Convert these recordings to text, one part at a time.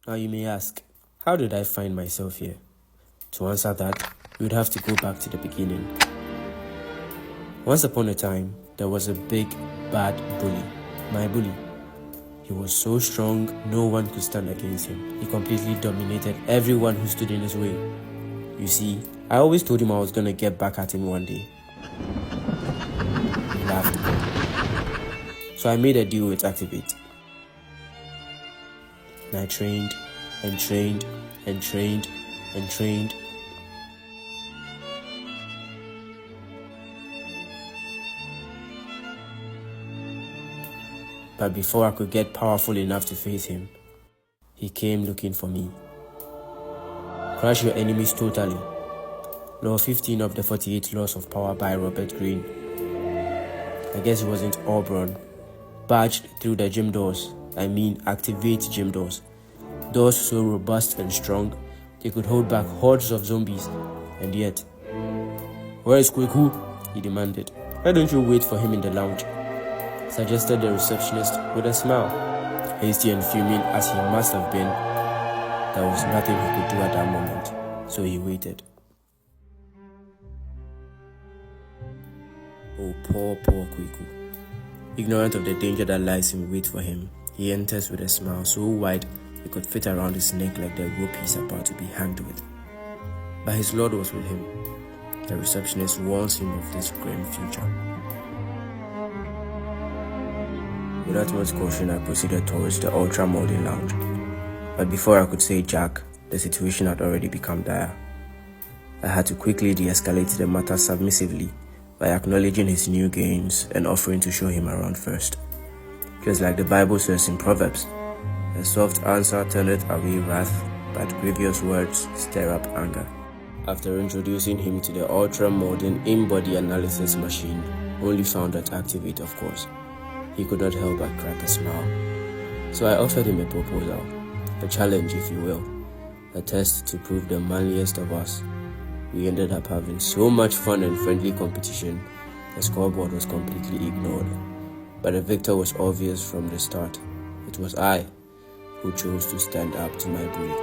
Now you may ask, how did I find myself here? To answer that, we would have to go back to the beginning. Once upon a time, there was a big, bad bully. My bully. He was so strong, no one could stand against him. He completely dominated everyone who stood in his way. You see, I always told him I was going to get back at him one day. He laughed. So I made a deal with Activate. And I trained and trained and trained and trained. But before I could get powerful enough to face him, he came looking for me. Crush your enemies totally. Law 15 of the 48 Laws of Power by Robert Greene. I guess he wasn't Auburn. Barged through the gym doors. Activate gym doors. Doors so robust and strong, they could hold back hordes of zombies. And yet, where is Kweku? He demanded. Why don't you wait for him in the lounge? Suggested the receptionist with a smile. Hasty and fuming as he must have been, there was nothing he could do at that moment, so he waited. Oh, poor Kweku. Ignorant of the danger that lies in wait for him, he enters with a smile so wide it could fit around his neck like the rope he's about to be hanged with. But his Lord was with him. The receptionist warns him of this grim future. Without much caution, I proceeded towards the ultra-molding lounge. But before I could say jack, the situation had already become dire. I had to quickly de-escalate the matter submissively by acknowledging his new gains and offering to show him around first. Just like the Bible says in Proverbs, a soft answer turneth away wrath, but grievous words stir up anger. After introducing him to the ultra-modern in-body analysis machine, only found at Activate, of course, he could not help but crack a smile. So I offered him a proposal, a challenge if you will, a test to prove the manliest of us. We ended up having so much fun and friendly competition, the scoreboard was completely ignored. But the victor was obvious from the start. It was I who chose to stand up to my bully.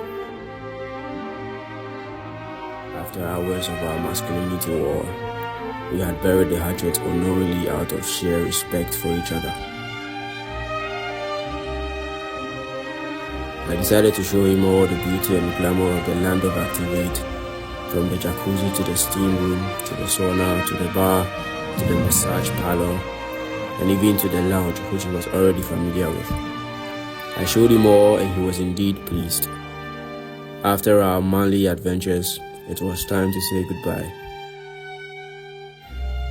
After hours of our masculinity war, we had buried the hatchet unknowingly out of sheer respect for each other. I decided to show him all the beauty and glamour of the land of Activate, from the jacuzzi to the steam room, to the sauna, to the bar, to the massage parlor, and even to the lounge, which he was already familiar with. I showed him all and he was indeed pleased. After our manly adventures, it was time to say goodbye.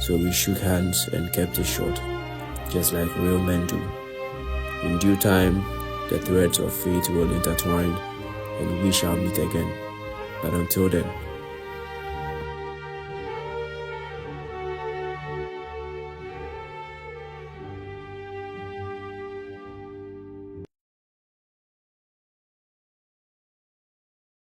So we shook hands and kept it short, just like real men do. In due time, the threads of fate will intertwine and we shall meet again. But until then,